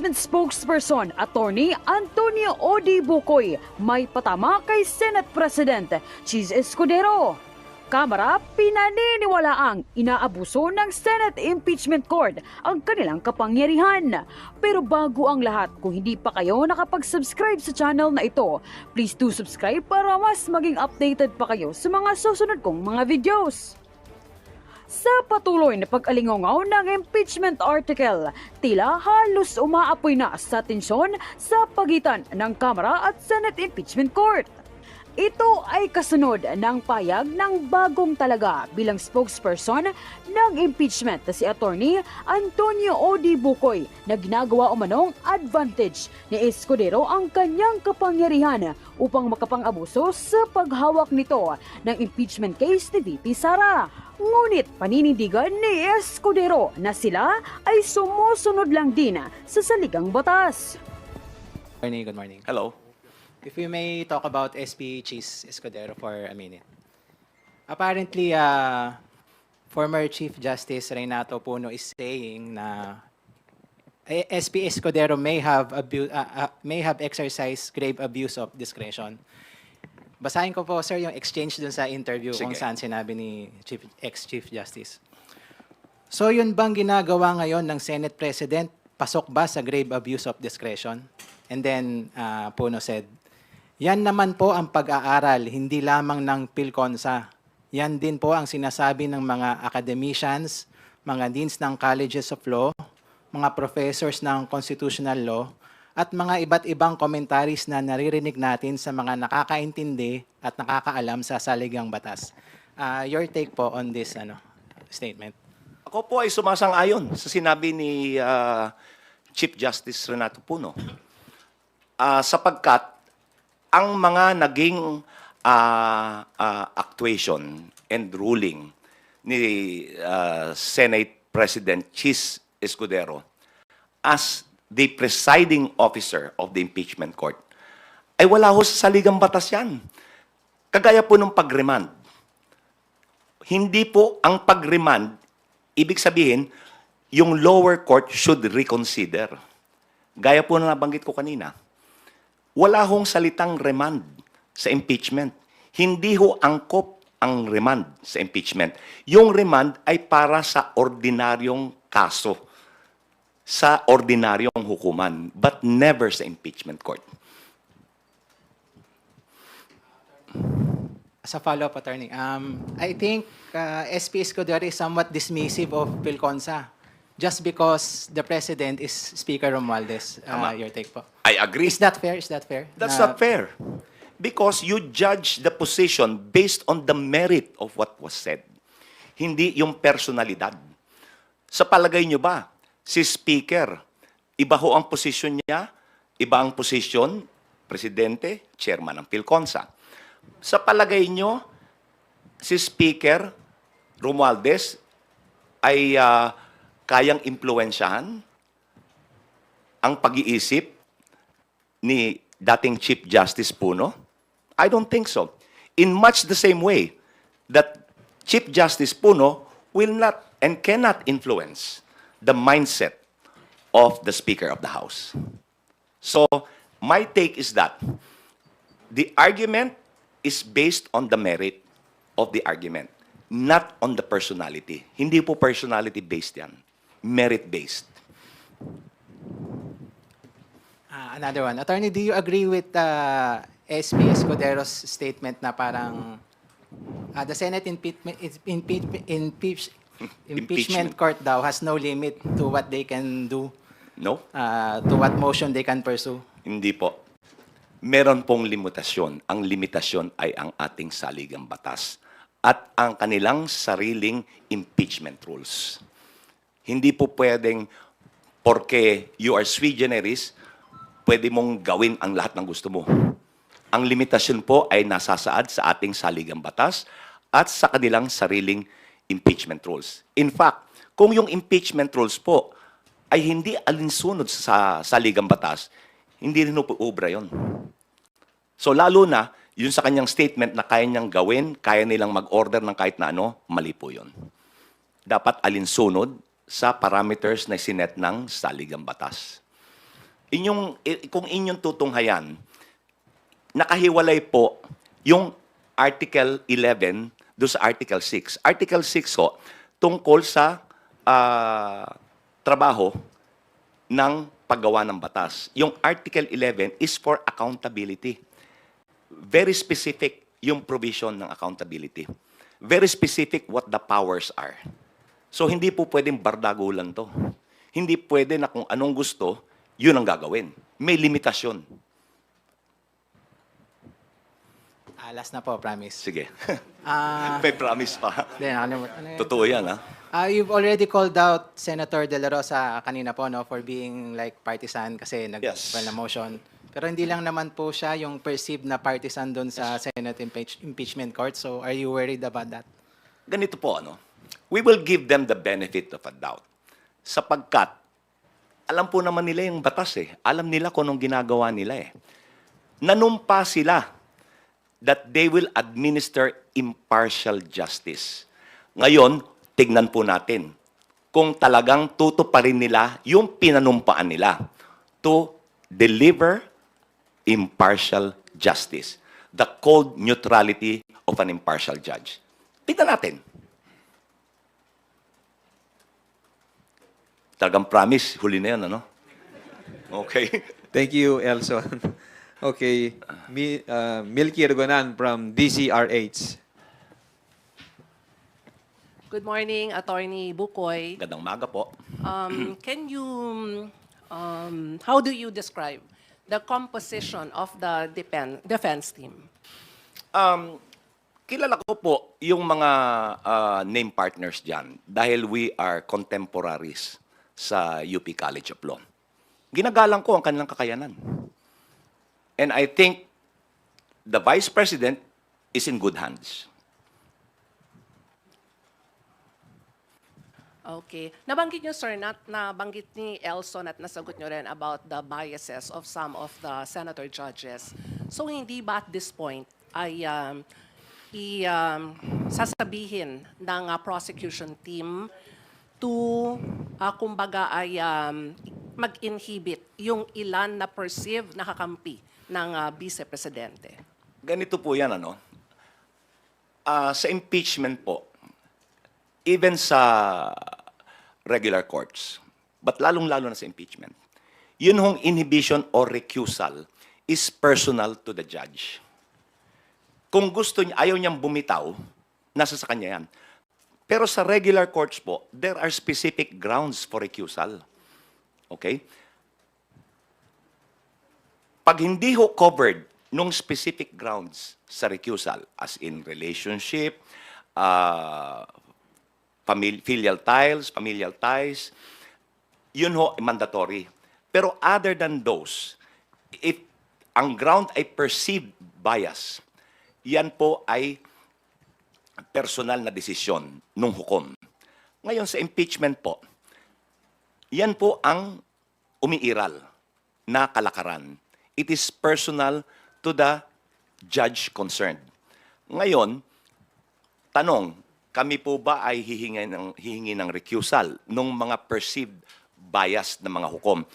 impeachment spokesperson Attorney Antonio Odi Bukoy may patama kay Senate President Chis Escudero. Kamara, pinaniniwalaang inaabuso ng Senate Impeachment Court ang kanilang kapangyarihan. Pero bago ang lahat, kung hindi pa kayo nakapag-subscribe sa channel na ito, please do subscribe para mas maging updated pa kayo sa mga susunod kong mga videos. Sa patuloy na pag-alingaw ng impeachment article, tila halos umaapoy na sa tensyon sa pagitan ng Kamara at Senate Impeachment Court. Ito ay kasunod ng payag ng bagong talaga bilang spokesperson ng impeachment na si Attorney Antonio Odi Bukoy na ginagawa umanong advantage ni Escudero ang kanyang kapangyarihan upang makapang-abuso sa paghawak nito ng impeachment case ni VP Sara. Ngunit paninindigan ni Escudero na sila ay sumusunod lang din sa saligang batas. Good morning. Hello. If we may talk about SP Chis Escudero for a minute. Apparently, former Chief Justice Renato Puno is saying na SP Escudero may have exercised grave abuse of discretion. Basahin ko po, sir, yung exchange dun sa interview kung saan sinabi ni ex-Chief Justice. So yun bang ginagawa ngayon ng Senate President? Pasok ba sa grave abuse of discretion? And then Puno said, yan naman po ang pag-aaral, hindi lamang ng PhilConsa. Yan din po ang sinasabi ng mga academicians, mga deans ng colleges of law, mga professors ng constitutional law, at mga iba't ibang commentaries na naririnig natin sa mga nakakaintindi at nakakaalam sa saligang batas. Your take po on this statement? Ako po ay sumasang-ayon sa sinabi ni Chief Justice Renato Puno. Sapagkat ang mga naging actuation and ruling ni Senate President Chis Escudero as the presiding officer of the impeachment court ay wala ho sa saligang batas yan. Kagaya po ng pag-remand. Hindi po ang pag-remand, ibig sabihin, yung lower court should reconsider. Gaya po na nabanggit ko kanina. Wala hong salitang remand sa impeachment. Hindi ho angkop ang remand sa impeachment. Yung remand ay para sa ordinaryong kaso, sa ordinaryong hukuman, but never sa impeachment court. As a follow-up, attorney, I think SP Escudero is somewhat dismissive of PhilConsa just because the President is Speaker Romualdez. Your take po. I agree. Is that fair? Is that fair? That's not fair. Because you judge the position based on the merit of what was said. Hindi yung personalidad. Sa palagay nyo ba, si Speaker, iba ho ang posisyon niya, iba ang posisyon, Presidente, Chairman ng PhilConsa. Sa palagay nyo, si Speaker Romualdez ay kayang impluwensyahan ang pag-iisip ni dating Chief Justice Puno? I don't think so. In much the same way that Chief Justice Puno will not and cannot influence the mindset of the Speaker of the House. So, my take is that the argument is based on the merit of the argument, not on the personality. Hindi po personality-based yan. Merit-based. Another one. Attorney, do you agree with SP Escudero's statement na parang the Senate impeachment court daw has no limit to what they can do? No? To what motion they can pursue? Hindi po. Meron pong limitasyon. Ang limitasyon ay ang ating saligang batas at ang kanilang sariling impeachment rules. Hindi po pwedeng porque you are sui generis, pwede mong gawin ang lahat ng gusto mo. Ang limitasyon po ay nasasaad sa ating saligang batas at sa kanilang sariling impeachment rules. In fact, kung yung impeachment rules po ay hindi alinsunod sa saligang batas, hindi rin po obra yun. So lalo na, yun sa kanyang statement na kaya niyang gawin, kaya nilang mag-order ng kahit na ano, mali po yun. Dapat alinsunod sa parameters na sinet ng saligang batas. Kung inyong tutunghayan, nakahiwalay po yung Article 11 do sa Article 6. Article 6 ho, tungkol sa trabaho ng paggawa ng batas. Yung Article 11 is for accountability. Very specific yung provision ng accountability. Very specific what the powers are. So hindi po pwedeng bardagulan to. Hindi pwede na kung anong gusto, yun ang gagawin. May limitasyon. Last na po, promise. Sige. Ah, May promise pa. Then, nakalimutan. Ano yun? Totoo yan, ha? You've already called out Senator De La Rosa kanina po, no, for being like partisan kasi nag-file na motion. Pero hindi lang naman po siya yung perceived na partisan doon sa Senate impeachment court. So are you worried about that? Ganito po, ano? We will give them the benefit of a doubt. Sapagkat, alam po naman nila yung batas eh. Alam nila kung anong ginagawa nila eh. Nanumpa sila that they will administer impartial justice. Ngayon, tignan po natin kung talagang tutuparin nila yung pinanumpaan nila to deliver impartial justice. The cold neutrality of an impartial judge. Tignan natin. Talagang promise, huli na yan, ano? Okay. Thank you, Elson. Okay, Milky Ergonan from DCRH. Good morning, Attorney Bukoy. Gandang maga po. How do you describe the composition of the defense team? Kilala ko po yung mga name partners dyan dahil we are contemporaries sa UP College of Law. Ginagalang ko ang kanilang kakayanan. And I think the Vice President is in good hands. Okay. Nabanggit niyo, sir, nabanggit ni Elson at nasagot niyo rin about the biases of some of the senator judges. So hindi ba at this point ay sasabihin ng prosecution team to, kumbaga ay mag-inhibit yung ilan na perceived na kakampi ng Vice Presidente? Ganito po yan, ano? Sa impeachment po, even sa regular courts, but lalong-lalo na sa impeachment, yun hong inhibition or recusal is personal to the judge. Kung gusto niya, ayaw niyang bumitaw, nasa sa kanya yan. Pero sa regular courts po, there are specific grounds for recusal. Okay? Pag hindi ho covered nung specific grounds sa recusal, as in relationship, familial ties, yun ho, mandatory. Pero other than those, if ang ground ay perceived bias, yan po ay personal na desisyon nung hukom. Ngayon sa impeachment po, yan po ang umiiral na kalakaran. It is personal to the judge concerned. Ngayon, tanong, kami po ba ay hihingi ng recusal nung mga perceived bias ng mga hukom?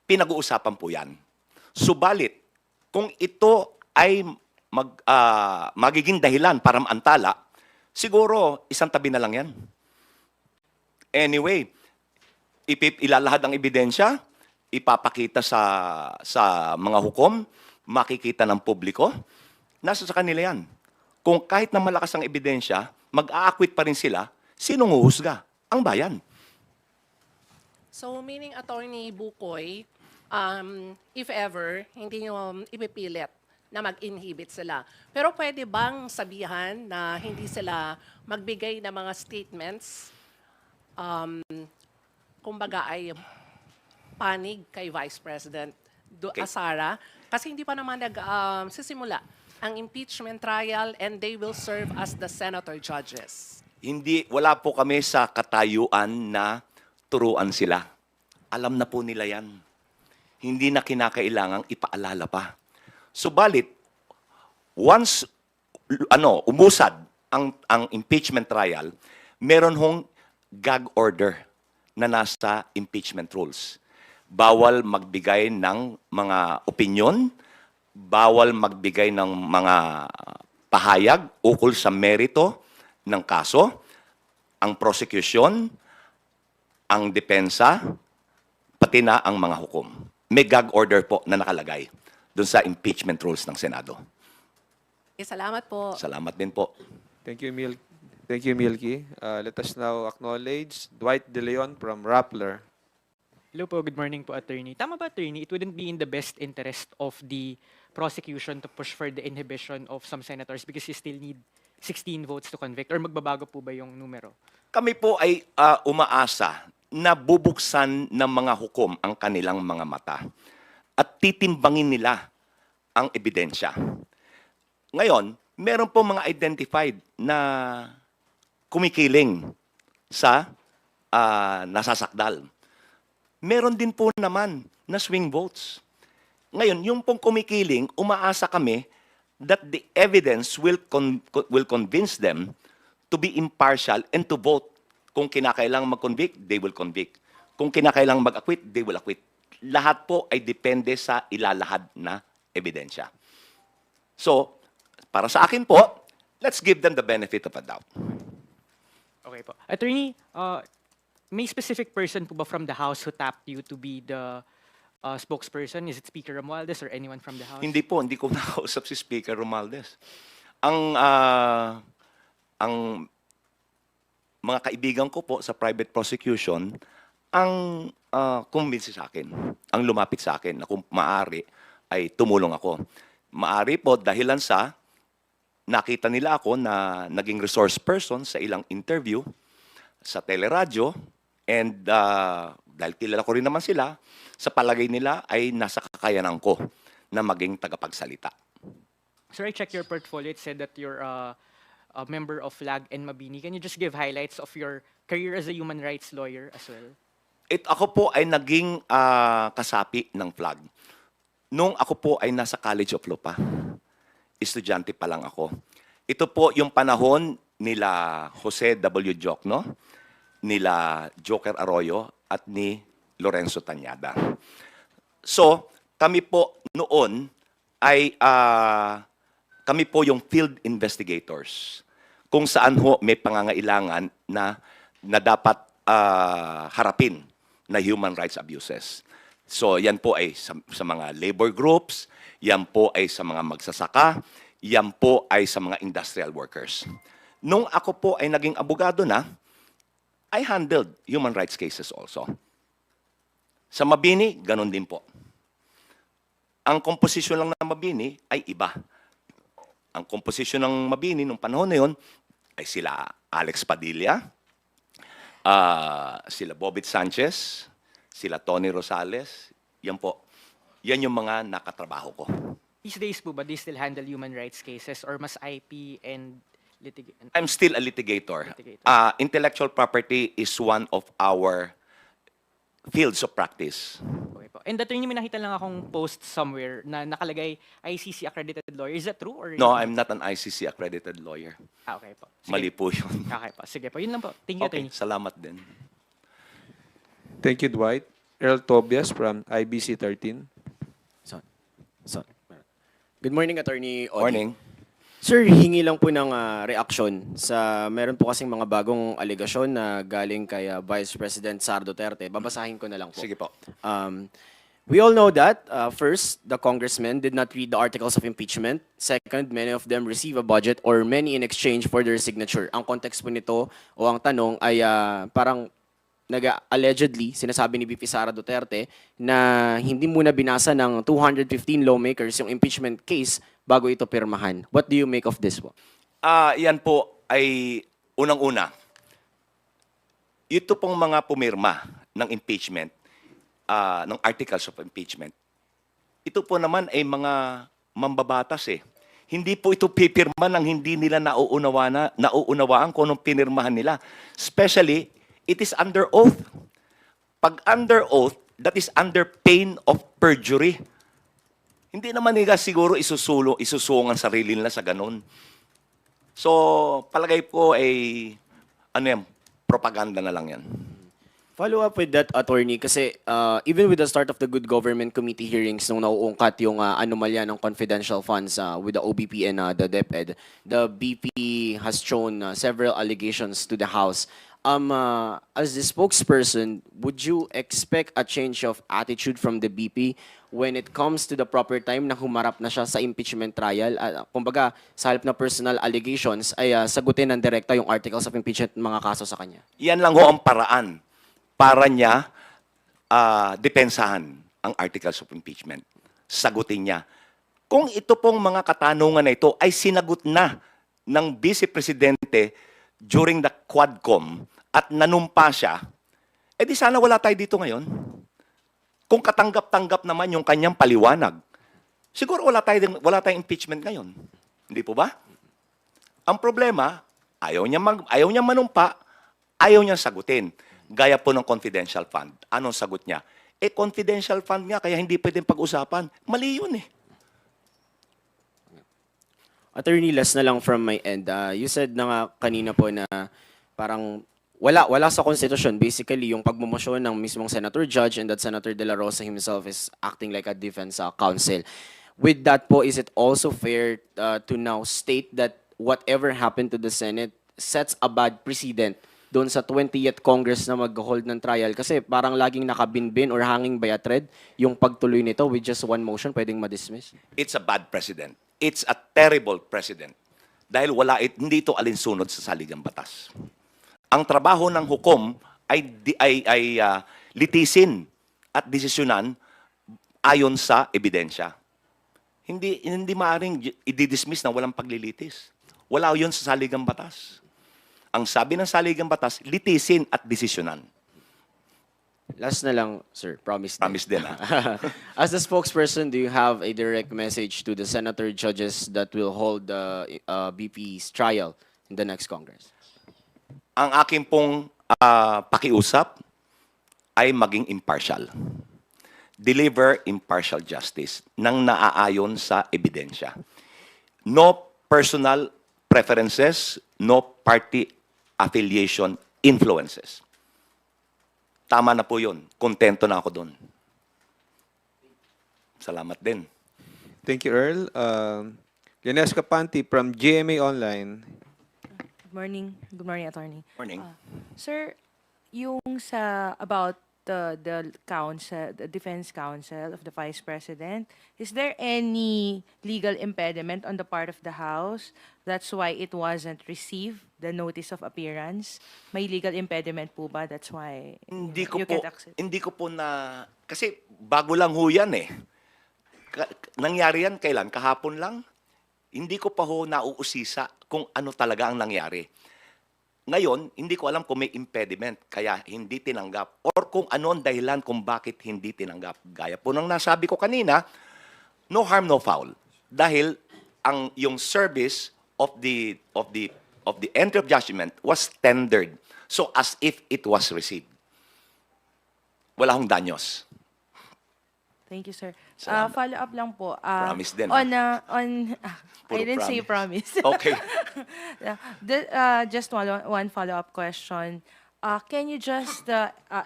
Pinag-uusapan po yan. Subalit, kung ito ay magiging dahilan para maantala, siguro isang tabi na lang yan. Anyway, ilalahad ang ebidensya, ipapakita sa mga hukom, makikita ng publiko, nasa sa kanila yan. Kung kahit na malakas ang ebidensya, mag-aakwit pa rin sila, sinong huhusga? Ang bayan. So, meaning, Attorney Bukoy, if ever, hindi nyo ipipilit na mag-inhibit sila. Pero pwede bang sabihan na hindi sila magbigay ng mga statements, kumbaga ay panig kay Vice President Okay. Sara? Kasi hindi pa naman sisimula ang impeachment trial and they will serve as the senator judges. Wala po kami sa katayuan na turuan sila. Alam na po nila yan. Hindi na kinakailangang ipaalala pa. Subalit, once umusad ang impeachment trial, meron hong gag order na nasa impeachment rules. bawal magbigay ng mga opinyon, bawal magbigay ng mga pahayag ukol sa merito ng kaso, ang prosecution, ang depensa, pati na ang mga hukom. May gag order po na nakalagay doon sa impeachment rules ng Senado. Salamat po. Salamat din po. Thank you, Thank you, Milky. Let us now acknowledge Dwight De Leon from Rappler. Hello po, good morning po, attorney. Tama ba, attorney? It wouldn't be in the best interest of the prosecution to push for the inhibition of some senators because you still need 16 votes to convict? Or magbabago po ba yung numero? Kami po ay umaasa na bubuksan ng mga hukom ang kanilang mga mata at titimbangin nila ang ebidensya. Ngayon, meron po mga identified na kumikiling sa nasasakdal. Meron din po naman na swing votes. Ngayon, yung pong kumikiling, umaasa kami that the evidence will convince them to be impartial and to vote. Kung kinakailangan mag-convict, they will convict. Kung kinakailangan mag-acquit, they will acquit. Lahat po ay depende sa ilalahad na ebidensya. So, para sa akin po, let's give them the benefit of a doubt. Okay po. Attorney, may specific person po ba from the House who tapped you to be the spokesperson? Is it Speaker Romualdez or anyone from the House? Hindi po, hindi ko nakausap si Speaker Romualdez. Ang mga kaibigan ko po sa private prosecution, ang kumbinsi sa akin, ang lumapit sa akin na kung maaari ay tumulong ako. Maaari po dahilan sa nakita nila ako na naging resource person sa ilang interview sa teleradyo and dahil kilala ko rin naman sila, sa palagay nila ay nasa kakayanan ko na maging tagapagsalita. Sir, I checked your portfolio. It said that you're a member of FLAG and Mabini. Can you just give highlights of your career as a human rights lawyer as well? Ako po ay naging kasapi ng FLAG. Nung ako po ay nasa College of Law pa. Estudyante pa lang ako. Ito po yung panahon nila Jose W. Jocno, nila Joker Arroyo, at ni Lorenzo Tañada. So, kami po noon ay kami po yung field investigators kung saan ho may pangangailangan na dapat harapin na human rights abuses. So, yan po ay sa mga labor groups, yan po ay sa mga magsasaka, yan po ay sa mga industrial workers. Nung ako po ay naging abogado na, I handled human rights cases also. Sa Mabini, ganun din po. Ang komposisyon lang ng Mabini ay iba. Ang komposisyon ng Mabini nung panahon na yun ay sila Alex Padilla, sila Bobit Sanchez, sila Tony Rosales. Yan po. Yan yung mga nakatrabaho ko. These days po ba, they still handle human rights cases or mas IP and litigation? I'm still a litigator. Litigator. Intellectual property is one of our fields of practice. Okay po. And attorney, may nakita lang akong post somewhere na nakalagay ICC accredited lawyer. Is that true? Or No, I'm not an ICC accredited lawyer. Okay po. Sige. Mali po yun. Okay po. Sige po. Yun lang po. Thank you, Okay, attorney. salamat din. Thank you, Dwight. Earl Tobias from IBC 13. So, good morning, Attorney Odi. Morning. Sir, hingi lang po ng reaksyon sa meron po kasing mga bagong alegasyon na galing kay Vice President Sara Duterte. Babasahin ko na lang po. Sige po. We all know that, first, the congressmen did not read the articles of impeachment. Second, many of them receive a budget or many in exchange for their signature. Ang context po nito o ang tanong ay parang allegedly, sinasabi ni VP Sara Duterte na hindi muna binasa ng 215 lawmakers yung impeachment case bago ito pirmahan. What do you make of this po? Yan po ay unang-una. Ito pong mga pumirma ng impeachment, ng articles of impeachment, ito po naman ay mga mambabatas eh. Hindi po ito pipirma ng hindi nila nauunawaan kung anong pinirmahan nila. Especially, it is under oath. Pag under oath, that is under pain of perjury. Hindi naman nila siguro isusungan sarili nila sa ganun. So, palagay ko ay, propaganda na lang yan. Follow up with that, attorney, kasi even with the start of the Good Government Committee hearings nung nauungkat yung anomalya ng confidential funds with the OBP and the DepEd, the BP has shown several allegations to the House. As the spokesperson, would you expect a change of attitude from the BP when it comes to the proper time na humarap na siya sa impeachment trial? Kumbaga, sa halip na personal allegations, ay sagutin ng direkta yung articles of impeachment ng mga kaso sa kanya. Yan lang ho ang paraan para niya depensahan ang articles of impeachment. Sagutin niya. Kung ito pong mga katanungan na ito ay sinagot na ng Vice Presidente during the Quadcom at nanumpa siya, edi sana wala tayo dito ngayon. Kung katanggap-tanggap naman yung kanyang paliwanag, siguro wala tayong impeachment ngayon. Hindi po ba? Ang problema, ayaw niya manumpa, ayaw niya sagutin. Gaya po ng confidential fund. Anong sagot niya? Confidential fund nga, kaya hindi pwedeng pag-usapan. Mali yun eh. Attorney, last na lang from my end. You said na nga kanina po na parang wala sa konstitusyon. Basically, yung pagmumosyon ng mismong Senator Judge and that Senator De La Rosa himself is acting like a defense counsel. With that po, is it also fair to now state that whatever happened to the Senate sets a bad precedent doon sa 20th Congress na mag-hold ng trial? Kasi parang laging nakabinbin or hanging by a thread yung pagtuloy nito with just one motion pwedeng ma-dismiss. It's a bad precedent. It's a terrible precedent. Dahil hindi ito alinsunod sa saligang batas. Ang trabaho ng hukom ay litisin at desisyonan ayon sa ebidensya. Hindi maaaring i-dismiss na walang paglilitis. Wala yun sa saligang batas. Ang sabi ng saligang batas, litisin at desisyonan. Last na lang, sir. Promise din. Promise din, ha? As the spokesperson, do you have a direct message to the senator judges that will hold the BP's trial in the next Congress? Ang aking pong pakiusap ay maging impartial. Deliver impartial justice nang naaayon sa ebidensya. No personal preferences, no party affiliation influences. Tama na po yun. Kontento na ako doon. Salamat din. Thank you, Earl. Lines Capanti from GMA Online. Good morning. Good morning, attorney. Morning. Sir, yung sa about the counsel, the defense counsel of the vice president, is there any legal impediment on the part of the House? That's why it wasn't received, the notice of appearance. May legal impediment po ba? That's why Hindi ko you po, can't access. hindi ko po kasi bago lang ho yan eh. Nangyari yan kailan? Kahapon lang? Hindi ko pa ho nauusisa kung ano talaga ang nangyari. Ngayon, hindi ko alam kung may impediment, kaya hindi tinanggap. Or kung ano ang dahilan kung bakit hindi tinanggap. Gaya po ng nasabi ko kanina, no harm, no foul. Dahil yung service of the entry of judgment was tendered. So as if it was received. Wala hong danyos. Thank you, sir. Salamat. Follow up lang po. Promise din, On, Puro I didn't say promise. Okay. Just one follow-up question. Can you just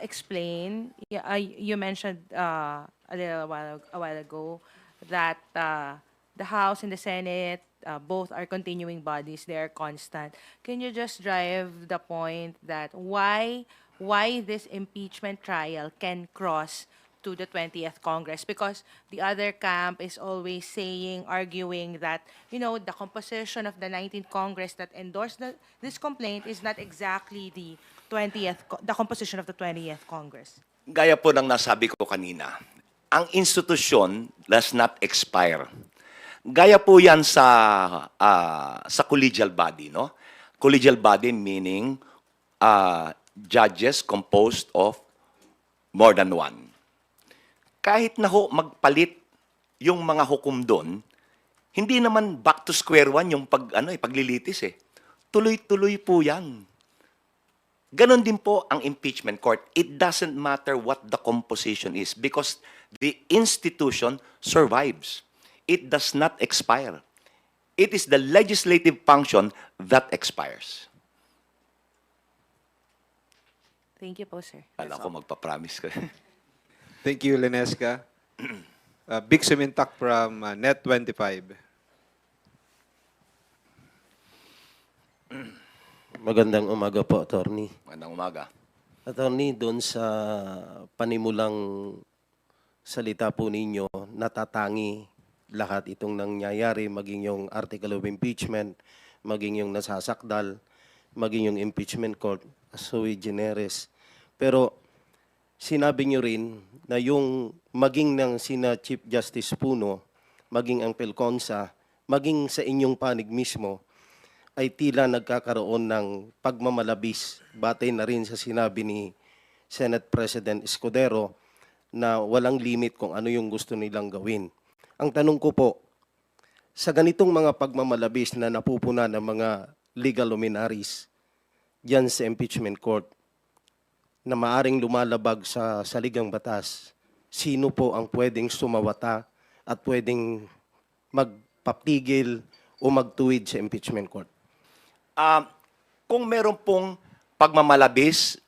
explain? You mentioned a while ago that the House and the Senate both are continuing bodies; they are constant. Can you just drive the point that why this impeachment trial can cross to the 20th Congress? Because the other camp is always arguing that, the composition of the 19th Congress that endorsed this complaint is not exactly the composition of the 20th Congress. Gaya po ng nasabi ko kanina, ang institusyon does not expire. Gaya po yan sa collegial body, no? Collegial body meaning judges composed of more than one. Kahit na ho magpalit yung mga hukom doon, hindi naman back to square one yung paglilitis eh. Tuloy-tuloy po yan. Ganon din po ang impeachment court. It doesn't matter what the composition is because the institution survives. It does not expire. It is the legislative function that expires. Thank you po, sir. Kala ko magpa-promise ka. Thank you, Lenesca. Big Sumintak from Net25. Magandang umaga po, Attorney. Magandang umaga. Attorney, doon sa panimulang salita po ninyo, natatangi lahat itong nangyayari, maging yung article of impeachment, maging yung nasasakdal, maging yung impeachment court, sui generis. Pero sinabi nyo rin na yung maging ng sina Chief Justice Puno, maging ang Pelconsa, maging sa inyong panig mismo, ay tila nagkakaroon ng pagmamalabis batay na rin sa sinabi ni Senate President Escudero na walang limit kung ano yung gusto nilang gawin. Ang tanong ko po, sa ganitong mga pagmamalabis na napupuna ng mga legal luminaries diyan sa impeachment court na maaring lumalabag sa saligang batas, sino po ang pwedeng sumawata at pwedeng magpapigil o magtuwid sa impeachment court? Kung meron pong pagmamalabis